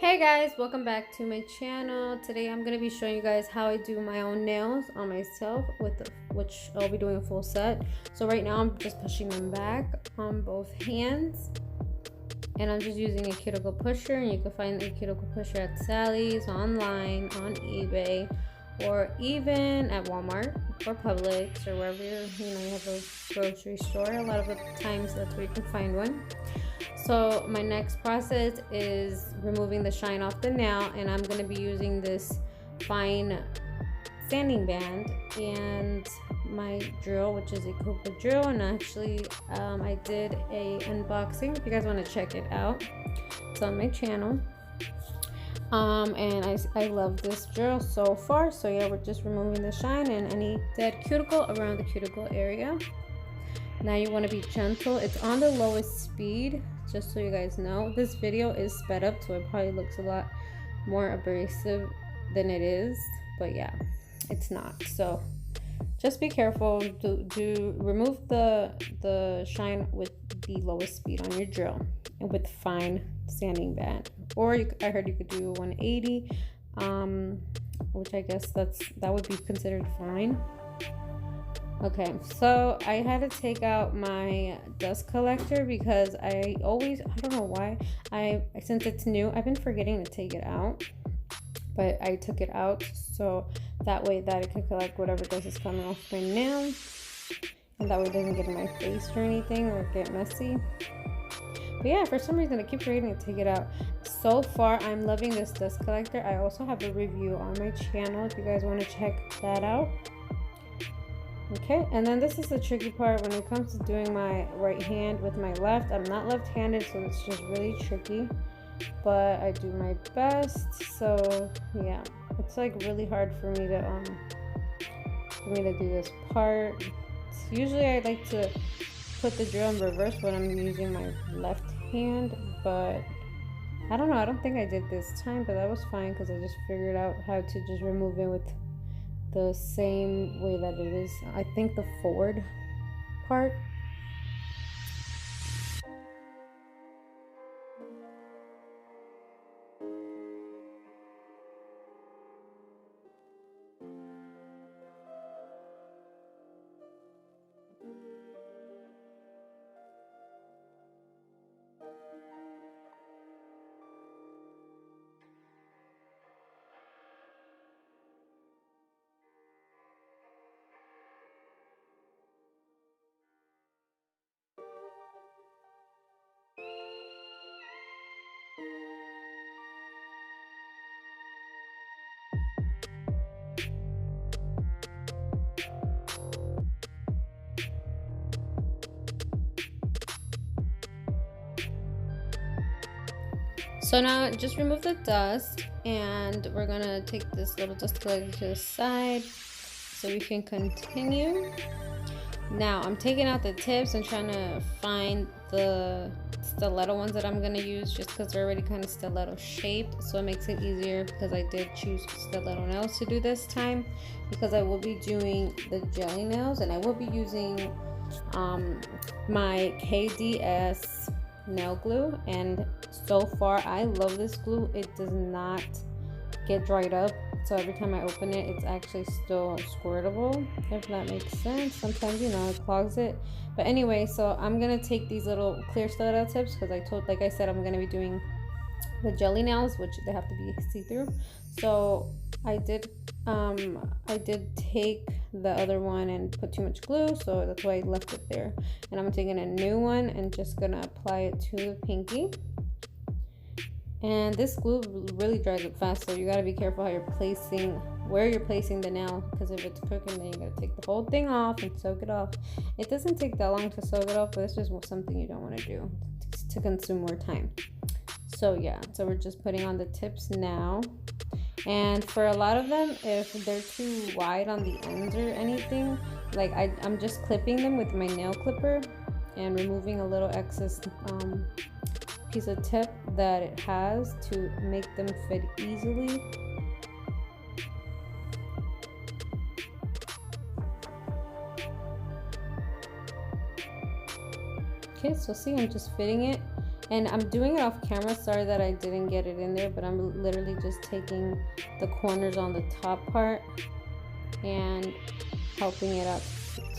Hey guys, welcome back to my channel. Today I'm going to be showing you guys how I do my own nails on myself, which I'll be doing a full set. So right now I'm just pushing them back on both hands, and I'm just using a cuticle pusher, and you can find a cuticle pusher at Sally's, online, on eBay, or even at Walmart or Publix or wherever you have a grocery store. A lot of the times that's where you can find one. So my next process is removing the shine off the nail, and I'm going to be using this fine sanding band and my drill, which is a Copa drill. And actually I did a unboxing if you guys want to check it out. It's on my channel. And I love this drill so far. So yeah, we're just removing the shine and any dead cuticle around the cuticle area. Now you want to be gentle. It's on the lowest speed, just so you guys know. This video is sped up, so it probably looks a lot more abrasive than it is, but yeah, it's not. So just be careful to remove the shine with the lowest speed on your drill and with fine sanding band. Or I heard you could do 180, which I guess that would be considered fine. Okay, so I had to take out my dust collector because I don't know why, since it's new, I've been forgetting to take it out, but I took it out so that way that it can collect whatever dust is coming off my nail, and that way it doesn't get in my face or anything or get messy. But yeah, for some reason I keep forgetting to take it out. So far I'm loving this dust collector. I also have a review on my channel if you guys want to check that out. Okay, and then this is the tricky part when it comes to doing my right hand with my left. I'm not left-handed, so it's just really tricky, but I do my best. So yeah, it's like really hard for me to do this part. Usually I like to put the drill in reverse when I'm using my left hand, but I don't know, I don't think I did this time, but that was fine because I just figured out how to just remove it with the same way that it is, I think, the forward part. So now just remove the dust, and we're gonna take this little dust collector to the side so we can continue. Now I'm taking out the tips and trying to find the stiletto ones that I'm gonna use, just because they're already kind of stiletto shaped, so it makes it easier because I did choose stiletto nails to do this time, because I will be doing the jelly nails, and I will be using my KDS nail glue. And so far I love this glue. It does not get dried up, so every time I open it, it's actually still squirtable, if that makes sense. Sometimes it clogs it, but anyway, so I'm gonna take these little clear stiletto tips because like I said, I'm gonna be doing the jelly nails, which they have to be see-through. So I did take the other one and put too much glue, so that's why I left it there. And I'm taking a new one and just gonna apply it to the pinky. And this glue really dries up fast, so you gotta be careful where you're placing the nail, because if it's cooking, then you gotta take the whole thing off and soak it off. It doesn't take that long to soak it off, but it's just something you don't want to do to consume more time. So yeah, so we're just putting on the tips now. And for a lot of them, if they're too wide on the ends or anything, like I'm just clipping them with my nail clipper and removing a little excess piece of tip that it has to make them fit easily. Okay, so see, I'm just fitting it, And I'm doing it off camera. Sorry that I didn't get it in there, but I'm literally just taking the corners on the top part and helping it out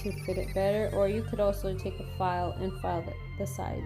to fit it better. Or you could also take a file and file the sides.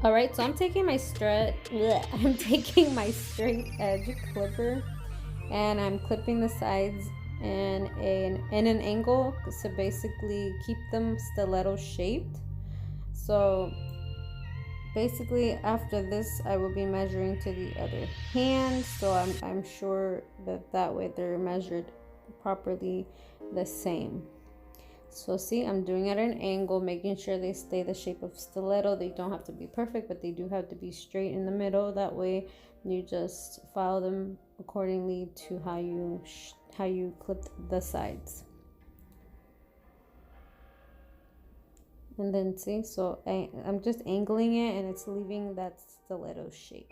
All right, so I'm taking my straight edge clipper, and I'm clipping the sides in an angle to basically keep them stiletto shaped. So basically after this I will be measuring to the other hand, so I'm sure that way they're measured properly the same. So see, I'm doing it at an angle, making sure they stay the shape of stiletto. They don't have to be perfect, but they do have to be straight in the middle. That way you just file them accordingly to how you clipped the sides. And then see, so I'm just angling it and it's leaving that stiletto shape.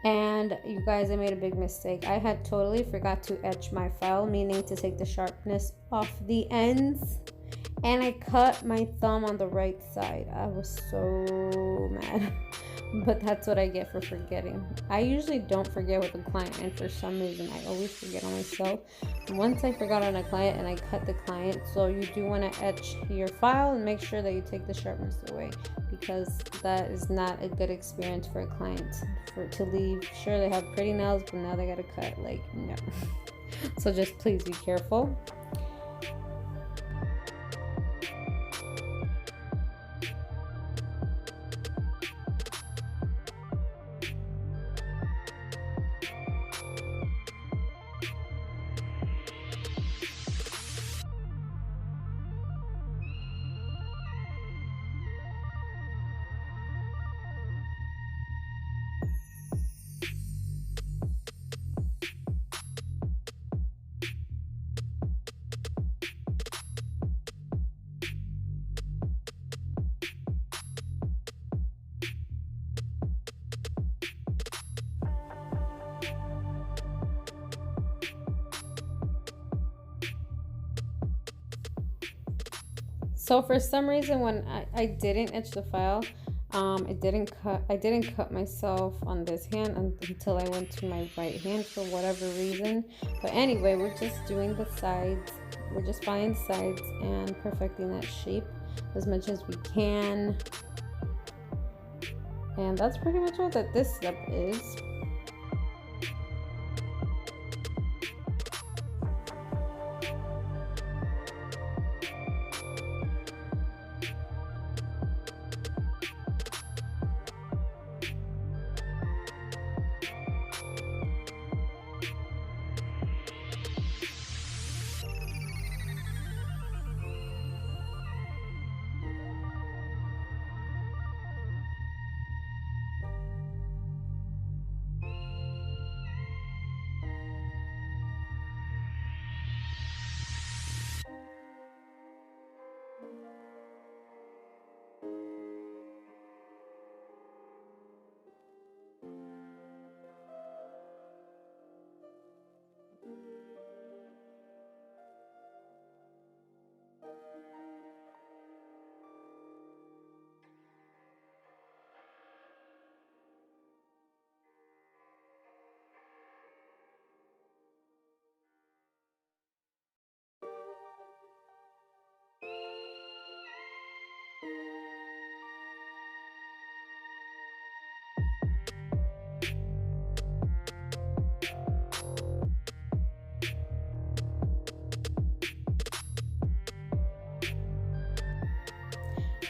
And you guys, I made a big mistake. I had totally forgot to etch my file, meaning to take the sharpness off the ends. And I cut my thumb on the right side. I was so mad. But that's what I get for forgetting. I usually don't forget with a client, and for some reason I always forget on myself. Once I forgot on a client and I cut the client, so you do want to etch your file and make sure that you take the sharpness away, because that is not a good experience for a client to leave. Sure, they have pretty nails, but now they gotta cut, like, no. So just please be careful. So for some reason, when I didn't etch the file, I didn't cut myself on this hand until I went to my right hand for whatever reason. But anyway, we're just doing the sides. We're just filing the sides and perfecting that shape as much as we can. And that's pretty much all that this step is.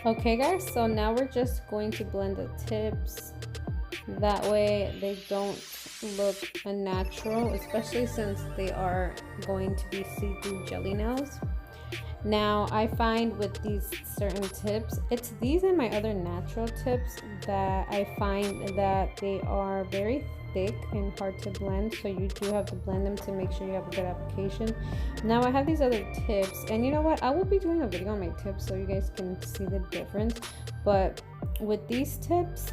Okay guys, so now we're just going to blend the tips. That way they don't look unnatural, especially since they are going to be see-through jelly nails. Now I find with these certain tips, it's these and my other natural tips that I find that they are very thick and hard to blend, so you do have to blend them to make sure you have a good application. Now I have these other tips, and you know what, I will be doing a video on my tips so you guys can see the difference. But with these tips,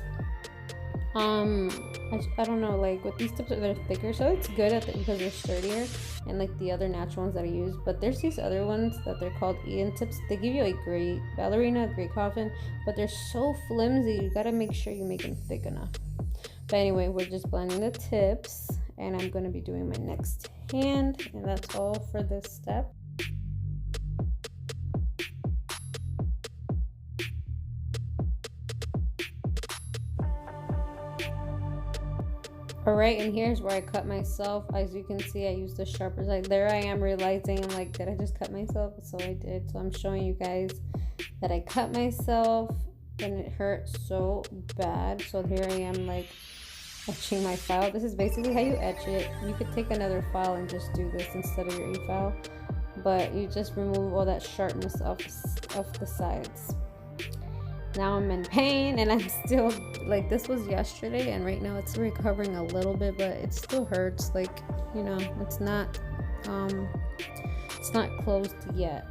I don't know, like with these tips, they're thicker, so it's good because they're sturdier, and like the other natural ones that I use. But there's these other ones that they're called Ian tips. They give you a great ballerina, a great coffin, but they're so flimsy. You gotta make sure you make them thick enough. But anyway, we're just blending the tips, and I'm gonna be doing my next hand, and that's all for this step. Alright, and here's where I cut myself. As you can see, I used the sharpers. Like, there I am realizing, I'm like, did I just cut myself? So I did. So I'm showing you guys that I cut myself, and it hurt so bad. So here I am, like, etching my file. This is basically how you etch it. You could take another file and just do this instead of your e-file, but you just remove all that sharpness off the sides. Now I'm in pain, and I'm still, like, this was yesterday, and right now it's recovering a little bit, but it still hurts. Like, you know, it's not closed yet.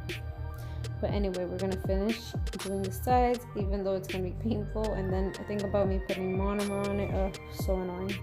But anyway, we're gonna finish doing the sides, even though it's gonna be painful. And then think about me putting monomer on it. Oh, so annoying.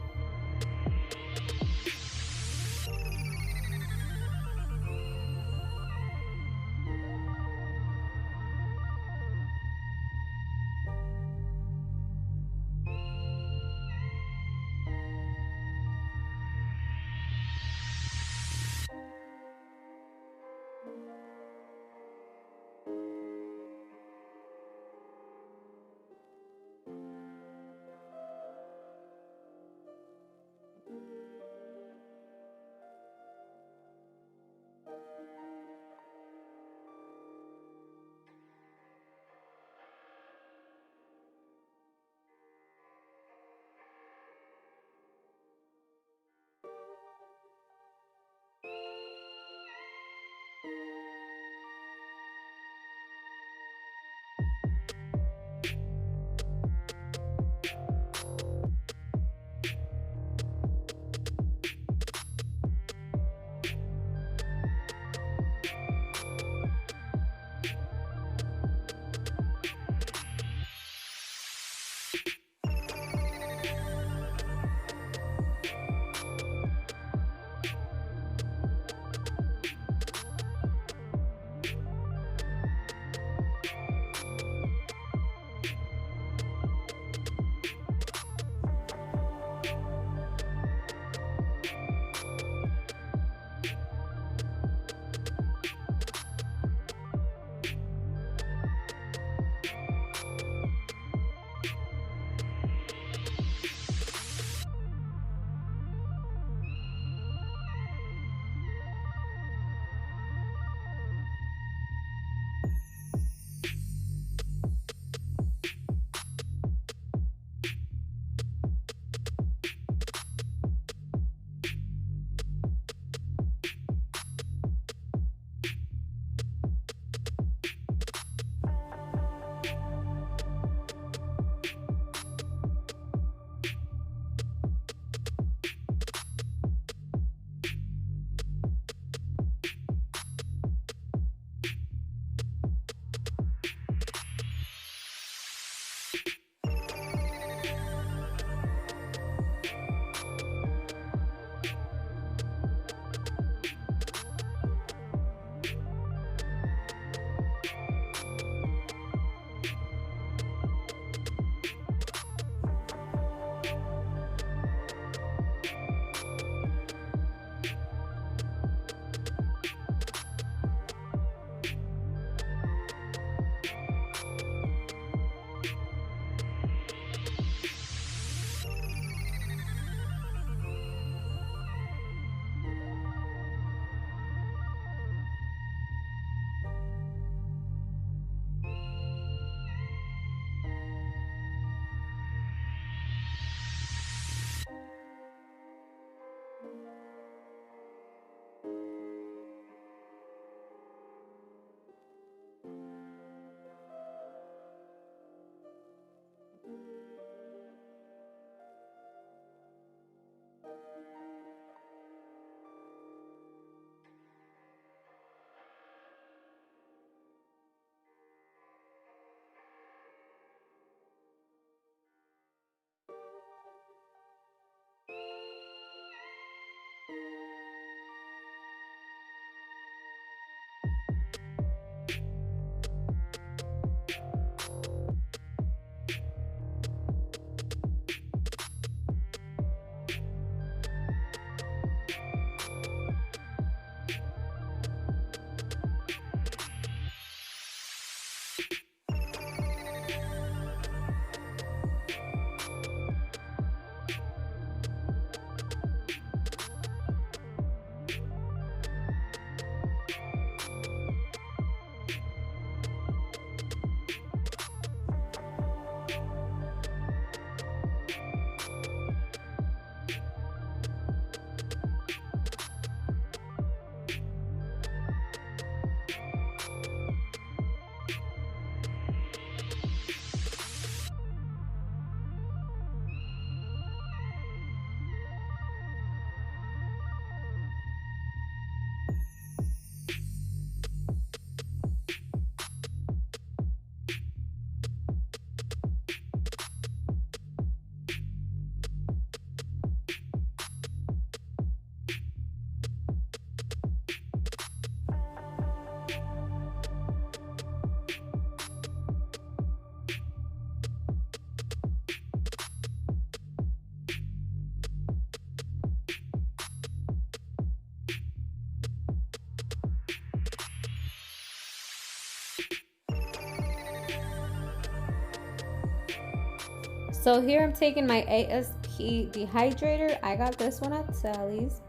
So here I'm taking my ASP dehydrator. I got this one at Sally's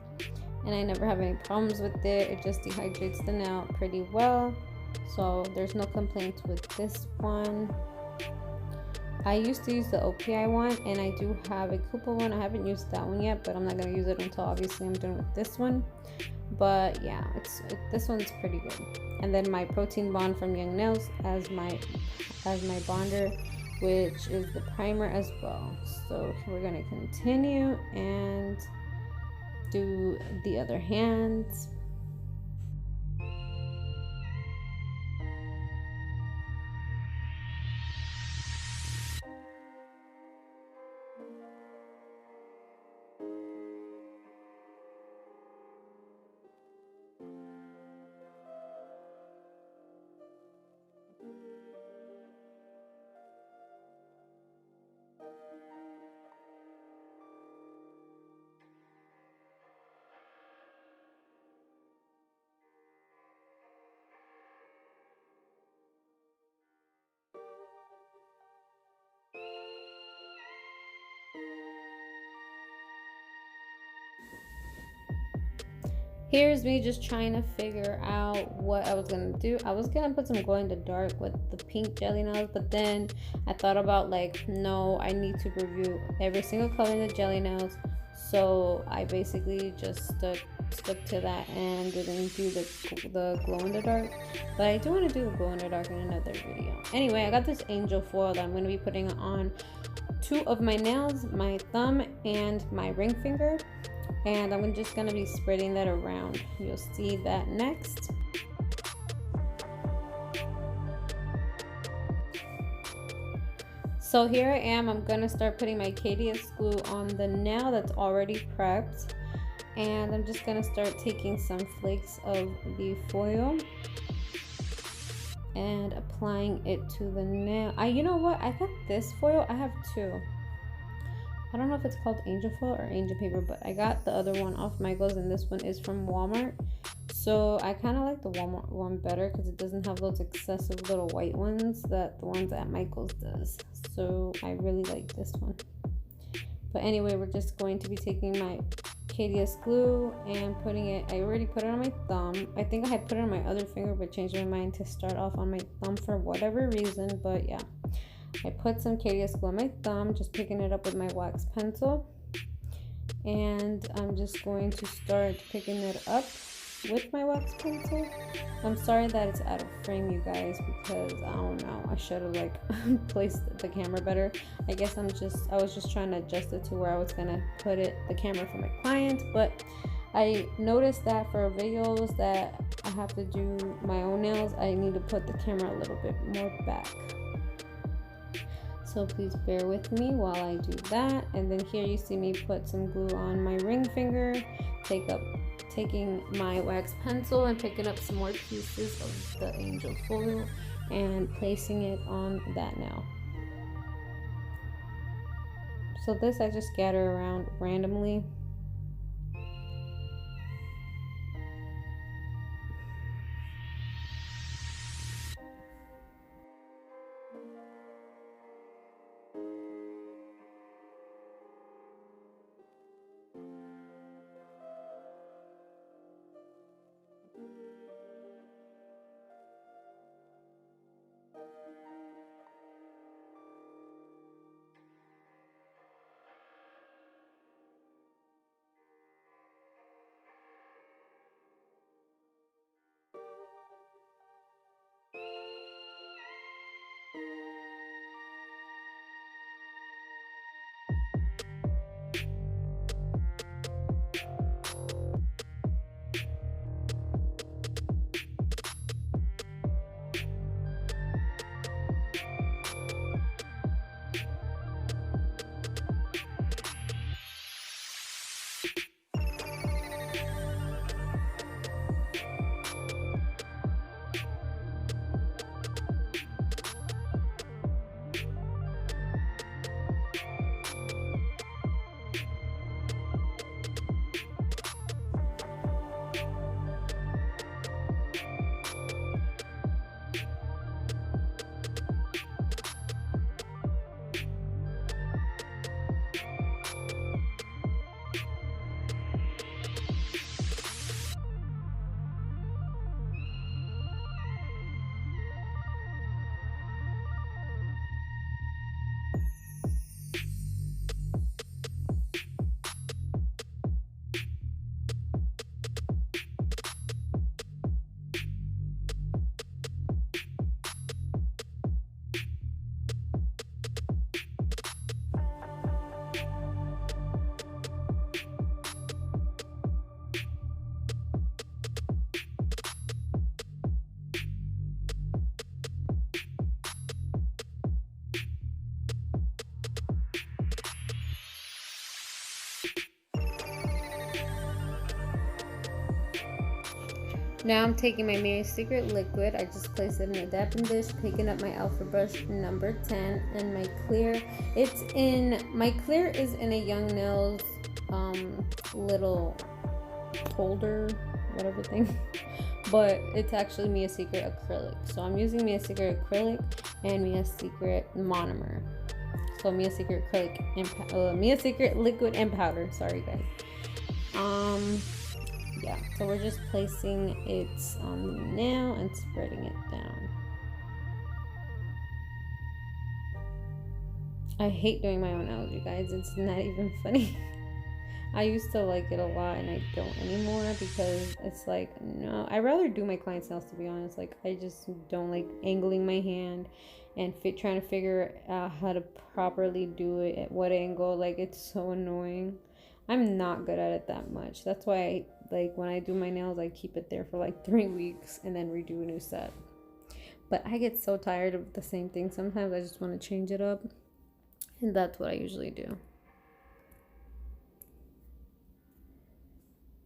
and I never have any problems with it. It just dehydrates the nail pretty well. So there's no complaints with this one. I used to use the OPI one and I do have a Coupa one. I haven't used that one yet, but I'm not going to use it until obviously I'm done with this one. But yeah, this one's pretty good. And then my protein bond from Young Nails as my bonder, which is the primer as well. So we're going to continue and do the other hands. Here's me just trying to figure out what I was gonna do. I was gonna put some glow in the dark with the pink jelly nails, but then I thought about like, no, I need to review every single color in the jelly nails. So I basically just stuck to that and didn't do the glow in the dark. But I do want to do the glow in the dark in another video. Anyway, I got this angel foil that I'm gonna be putting on 2 of my nails, my thumb and my ring finger. And I'm just going to be spreading that around. You'll see that next. So here I am. I'm going to start putting my KDS glue on the nail that's already prepped. And I'm just going to start taking some flakes of the foil and applying it to the nail. You know what? I got this foil. I have 2. I don't know if it's called angel foil or angel paper, but I got the other one off Michael's and this one is from Walmart. So I kind of like the Walmart one better because it doesn't have those excessive little white ones that the ones at Michael's does. So I really like this one. But anyway, we're just going to be taking my KDS glue and putting it, I already put it on my thumb. I think I had put it on my other finger but changed my mind to start off on my thumb for whatever reason, but yeah. I put some KDS glue on my thumb, just picking it up with my wax pencil. And I'm just going to start picking it up with my wax pencil. I'm sorry that it's out of frame, you guys, because I don't know. I should have like placed the camera better. I guess I was just trying to adjust it to where I was gonna put the camera for my client. But I noticed that for videos that I have to do my own nails, I need to put the camera a little bit more back. So please bear with me while I do that. And then here you see me put some glue on my ring finger, taking my wax pencil and picking up some more pieces of the angel foil and placing it on that nail. So this I just scatter around randomly. Now I'm taking my Mary Secret liquid. I just placed it in a dapping dish, picking up my Alpha brush number 10 and my clear. My clear is in a Young Nails little holder, whatever thing. But it's actually Mia Secret acrylic. So I'm using Mia Secret acrylic and Mia Secret monomer. So Mia Secret acrylic and Mia Secret liquid and powder. Sorry guys. Yeah, so we're just placing it on the nail and spreading it down. I hate doing my own nails, you guys. It's not even funny. I used to like it a lot and I don't anymore because it's like, no, I'd rather do my clients' nails, to be honest. Like, I just don't like angling my hand and trying to figure out how to properly do it at what angle. Like, it's so annoying. I'm not good at it that much. That's why like when I do my nails, I keep it there for like 3 weeks and then redo a new set. But I get so tired of the same thing. Sometimes I just want to change it up. And that's what I usually do.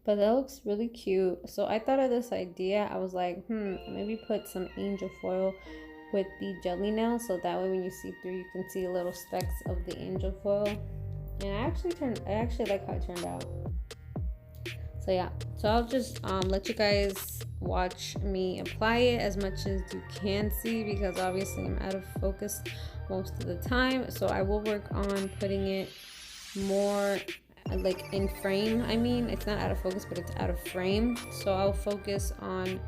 But that looks really cute. So I thought of this idea. I was like, maybe put some angel foil with the jelly nail. So that way when you see through, you can see little specks of the angel foil. And I actually like how it turned out. So yeah, so I'll just let you guys watch me apply it as much as you can see, because obviously I'm out of focus most of the time. So I will work on putting it more like in frame. I mean, it's not out of focus, but it's out of frame. So I'll focus on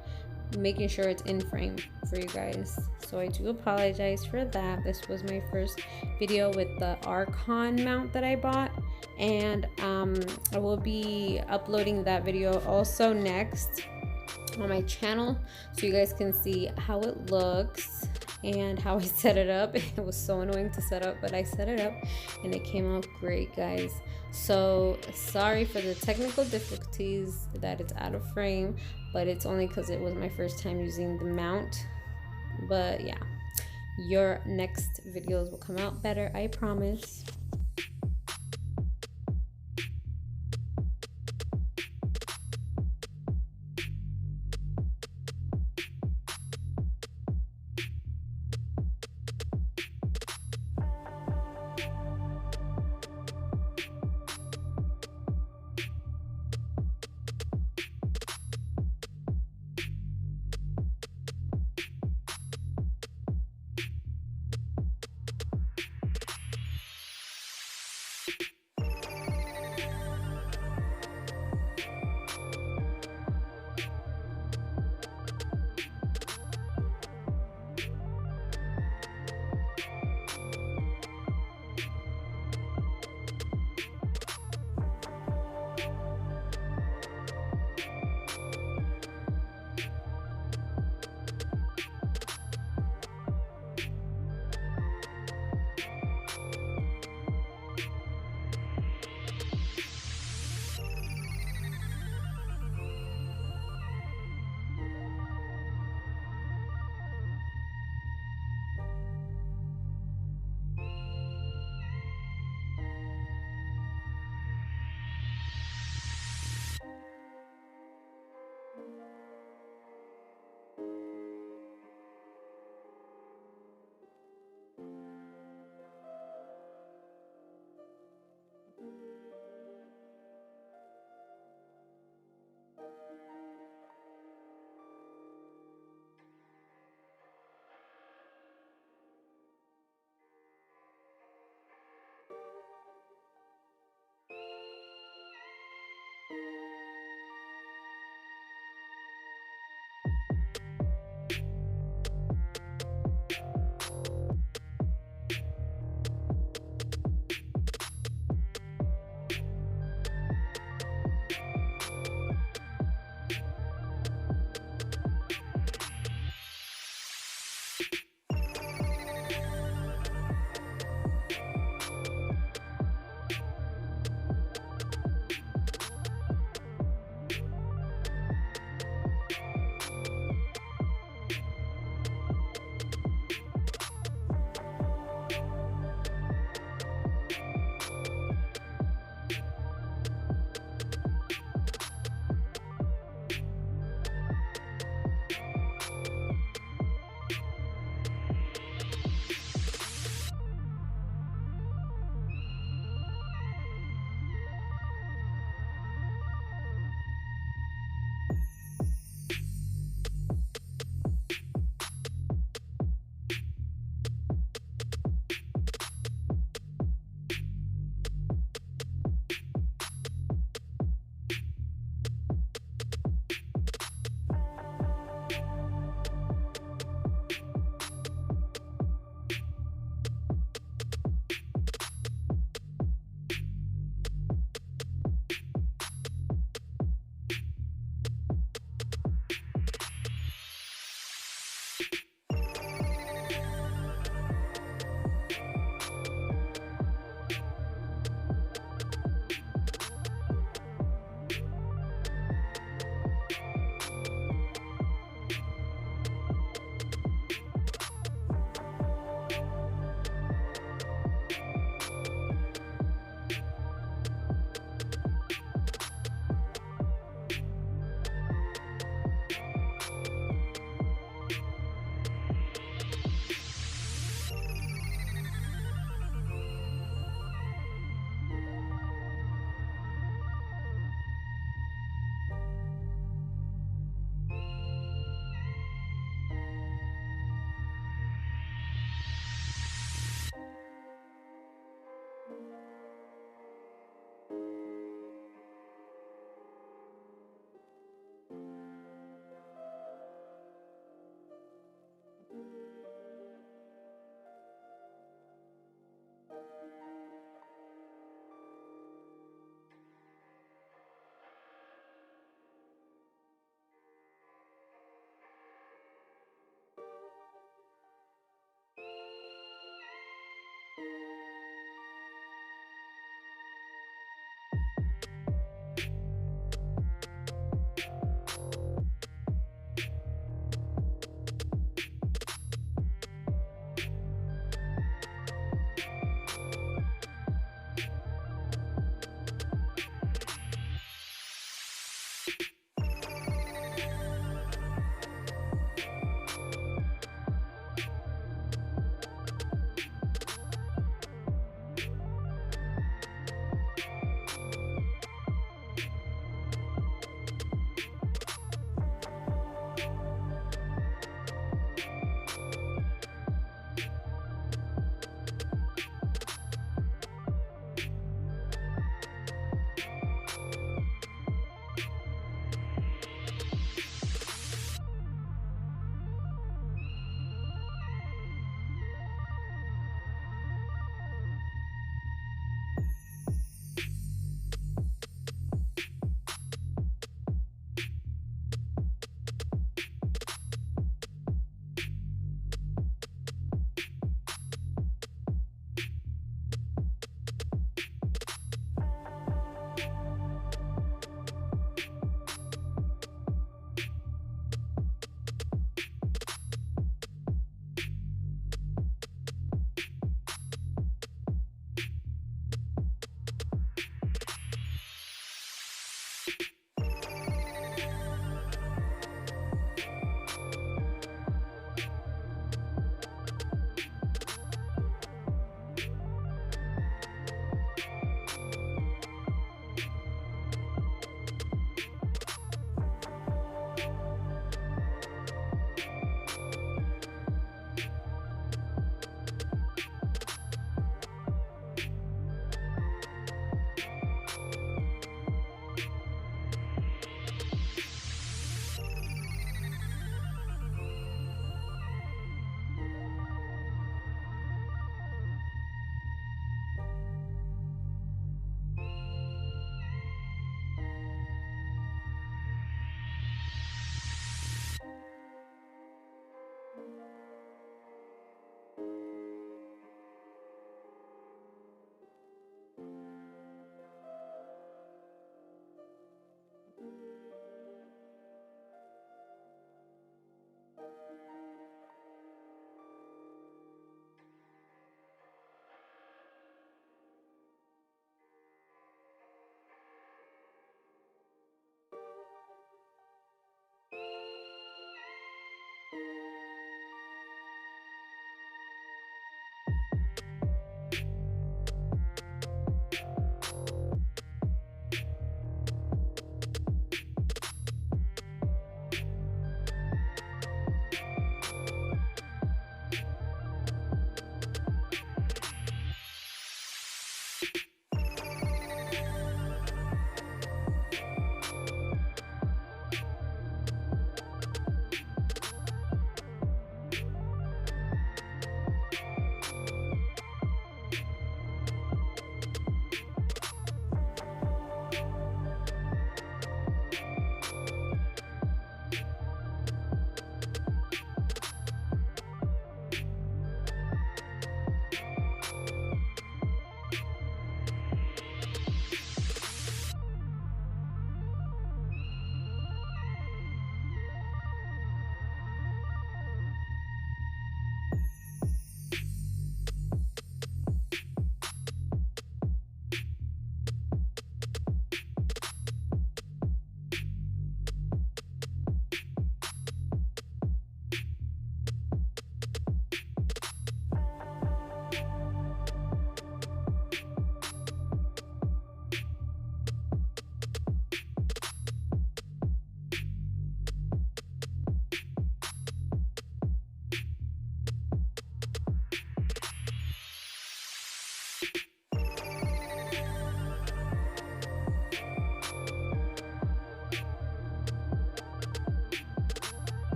making sure it's in frame for you guys. So I do apologize for that. This was my first video with the Archon mount that I bought, and I will be uploading that video also next on my channel so you guys can see how it looks and how I set it up. It was so annoying to set up, but I set it up and it came out great, guys. So sorry for the technical difficulties that it's out of frame, but it's only because it was my first time using the mount. But yeah, your next videos will come out better, I promise.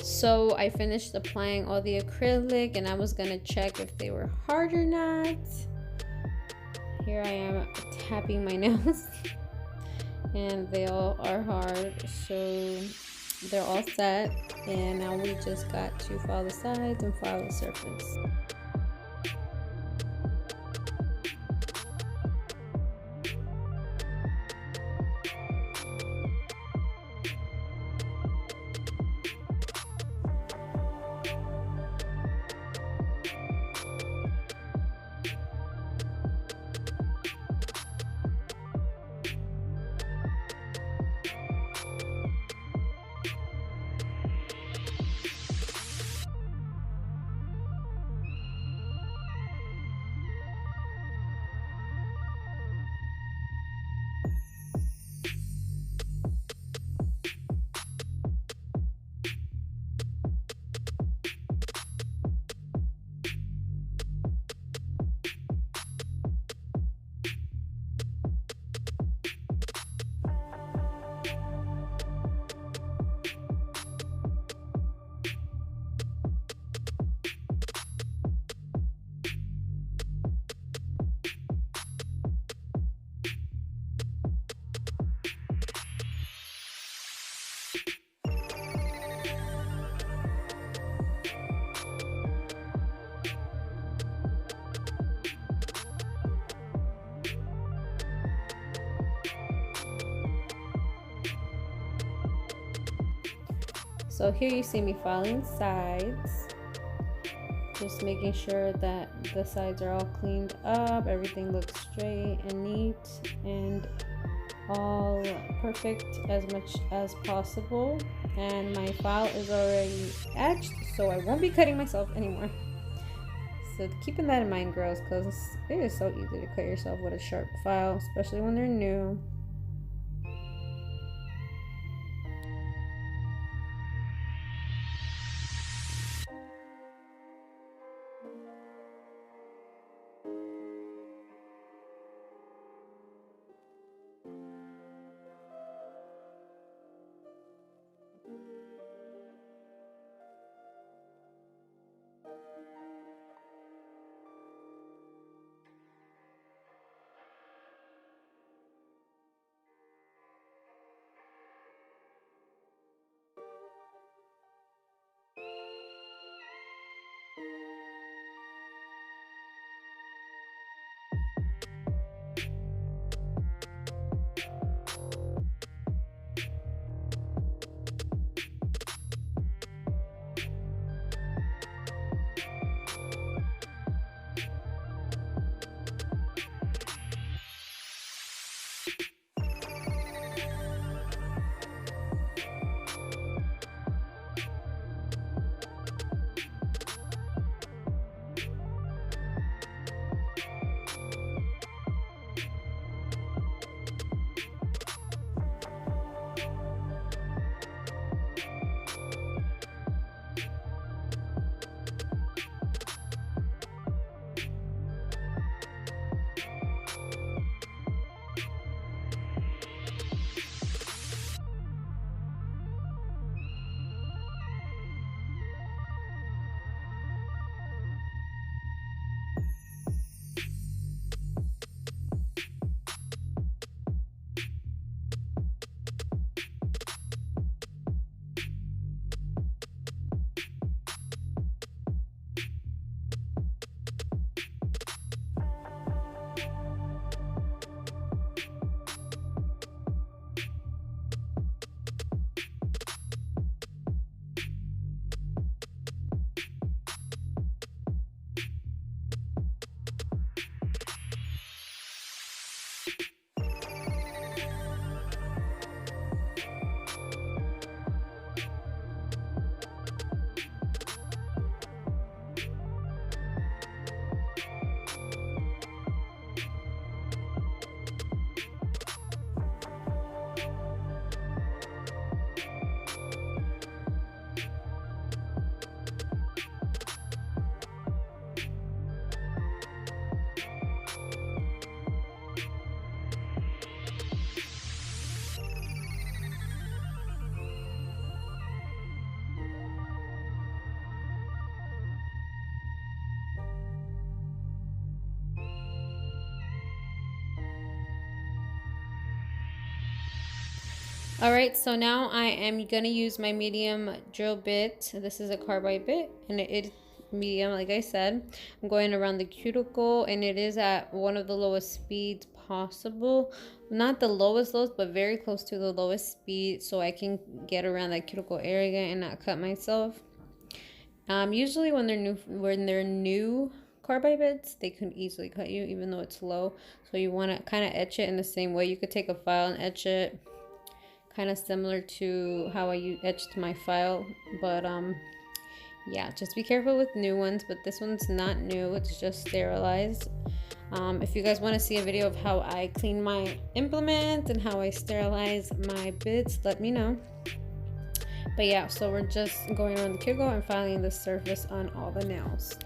So I finished applying all the acrylic and I was gonna check if they were hard or not. Here I am tapping my nails and they all are hard, so they're all set, and now we just got to file the sides and file the surface. So here you see me filing sides, just making sure that the sides are all cleaned up, everything looks straight and neat and all perfect as much as possible. And my file is already etched, so I won't be cutting myself anymore. So keeping that in mind, girls, because it is so easy to cut yourself with a sharp file, especially when they're new. All right, so now I am gonna use my medium drill bit. This is a carbide bit, and it is medium, like I said. I'm going around the cuticle, and it is at one of the lowest speeds possible. Not the lowest, but very close to the lowest speed, so I can get around that cuticle area and not cut myself. Usually when they're new carbide bits, they can easily cut you, even though it's low. So you want to kind of etch it in the same way. You could take a file and etch it, kind of similar to how I etched my file, but yeah, just be careful with new ones. But this one's not new, it's just sterilized. If you guys want to see a video of how I clean my implement and how I sterilize my bits, let me know. But yeah, so we're just going around the cuticle and filing the surface on all the nails.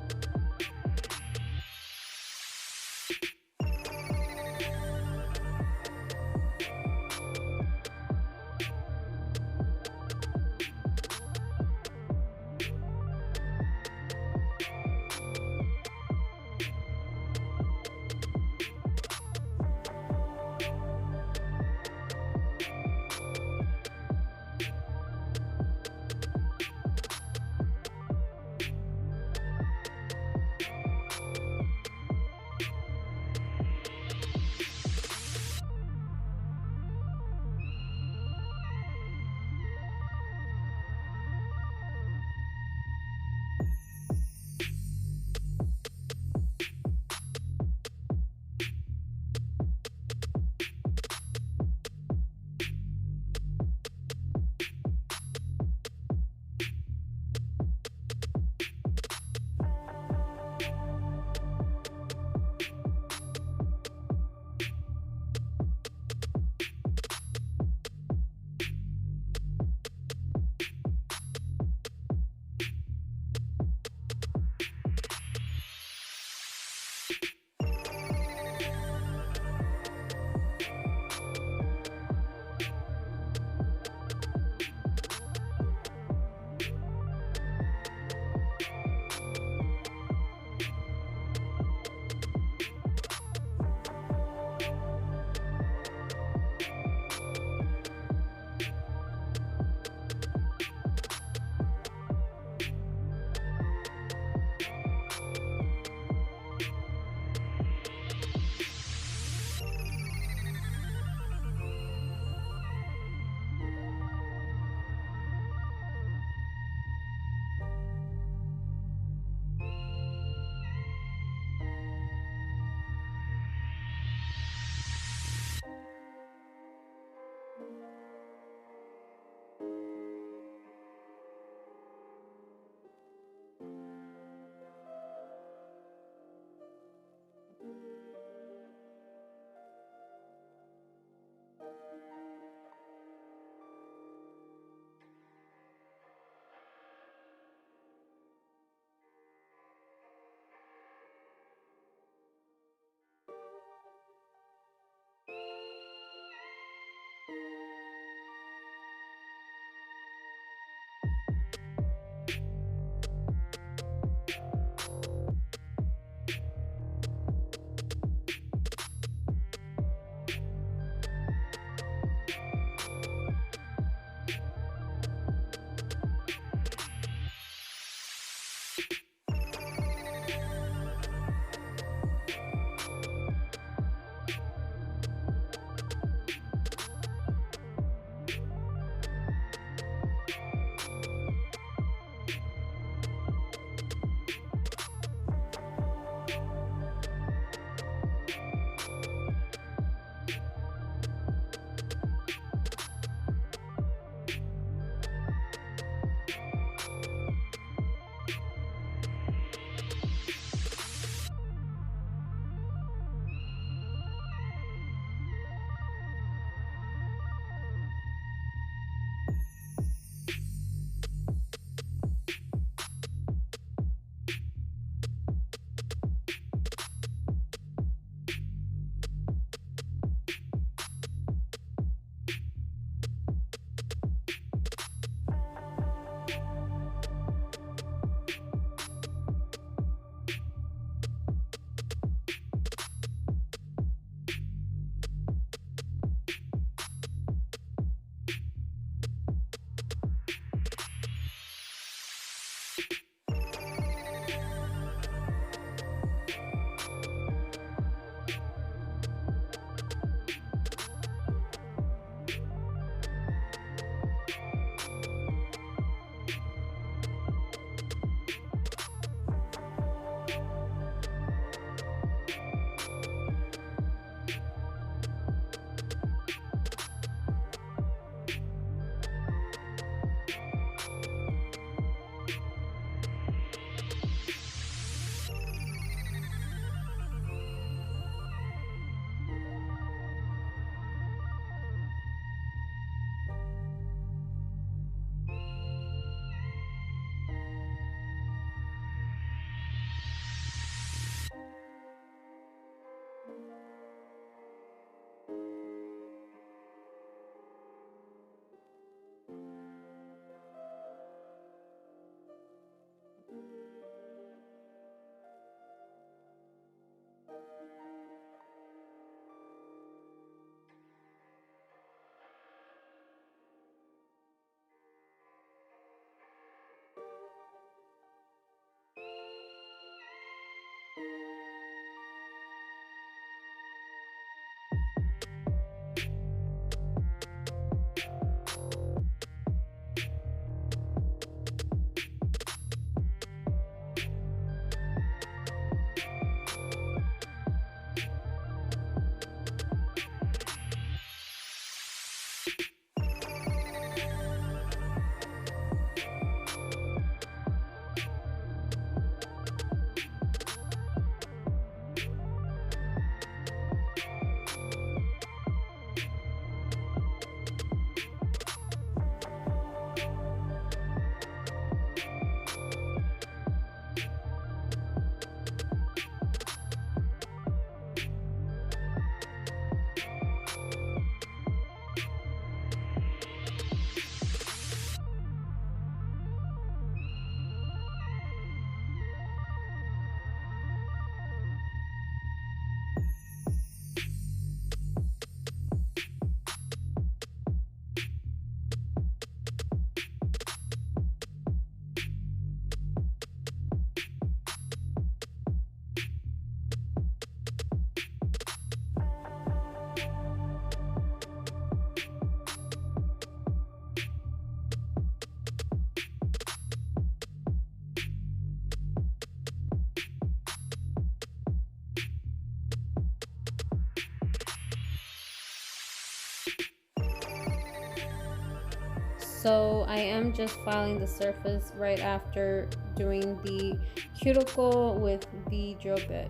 So I am just filing the surface right after doing the cuticle with the drill bit,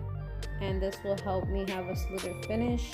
and this will help me have a smoother finish.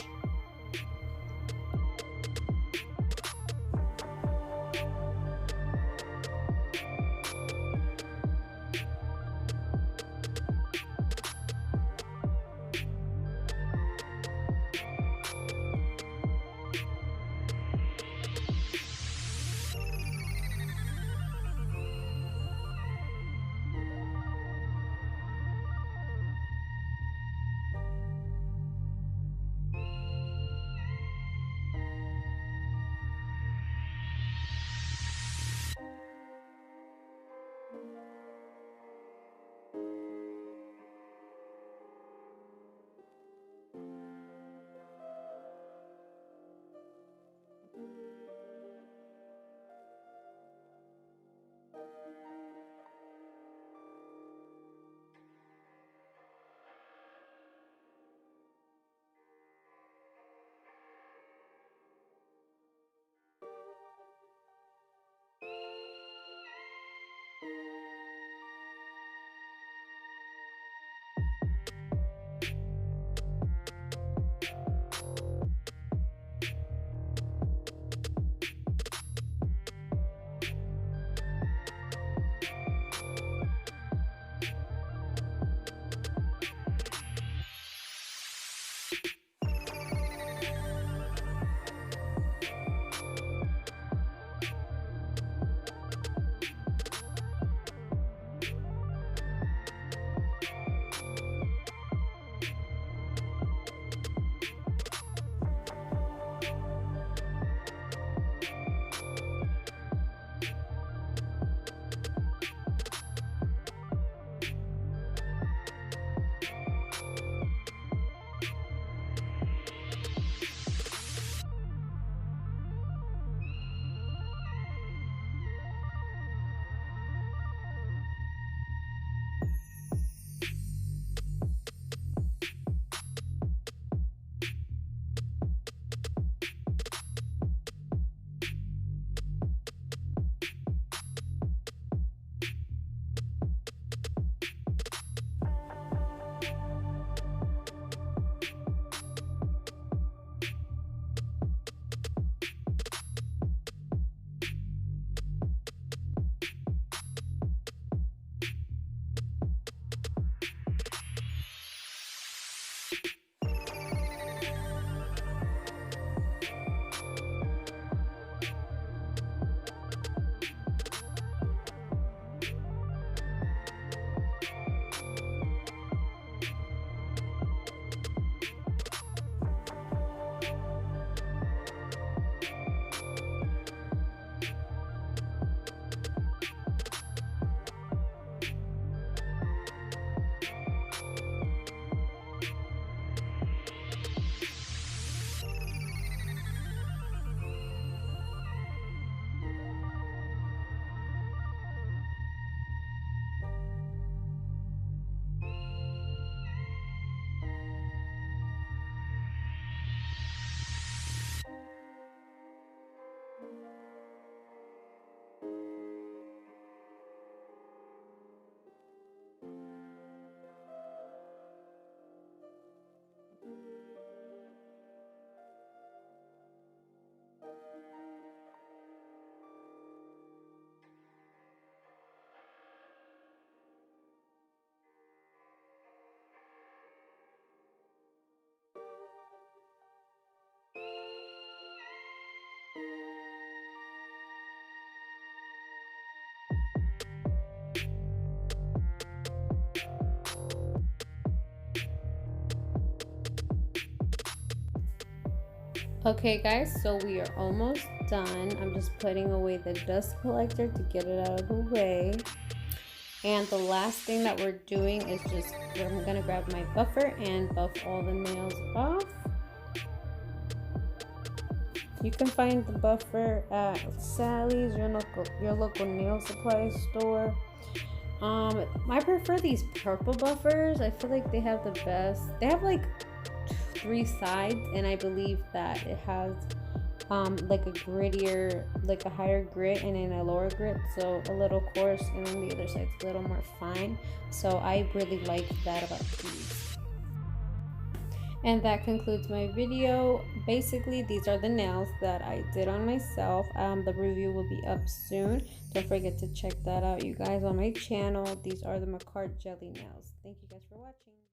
Okay guys, so we are almost done. I'm just putting away the dust collector to get it out of the way. And the last thing that we're doing is just, I'm gonna grab my buffer and buff all the nails off. You can find the buffer at Sally's, your local nail supply store. I prefer these purple buffers. I feel like they have the best. They have like 3 sides, and I believe that it has like a grittier, like a higher grit and then a lower grit, so a little coarse, and then the other side's a little more fine. So I really like that about these. And that concludes my video. Basically, these are the nails that I did on myself. The review will be up soon. Don't forget to check that out, you guys, on my channel. These are the Macart jelly nails. Thank you guys for watching.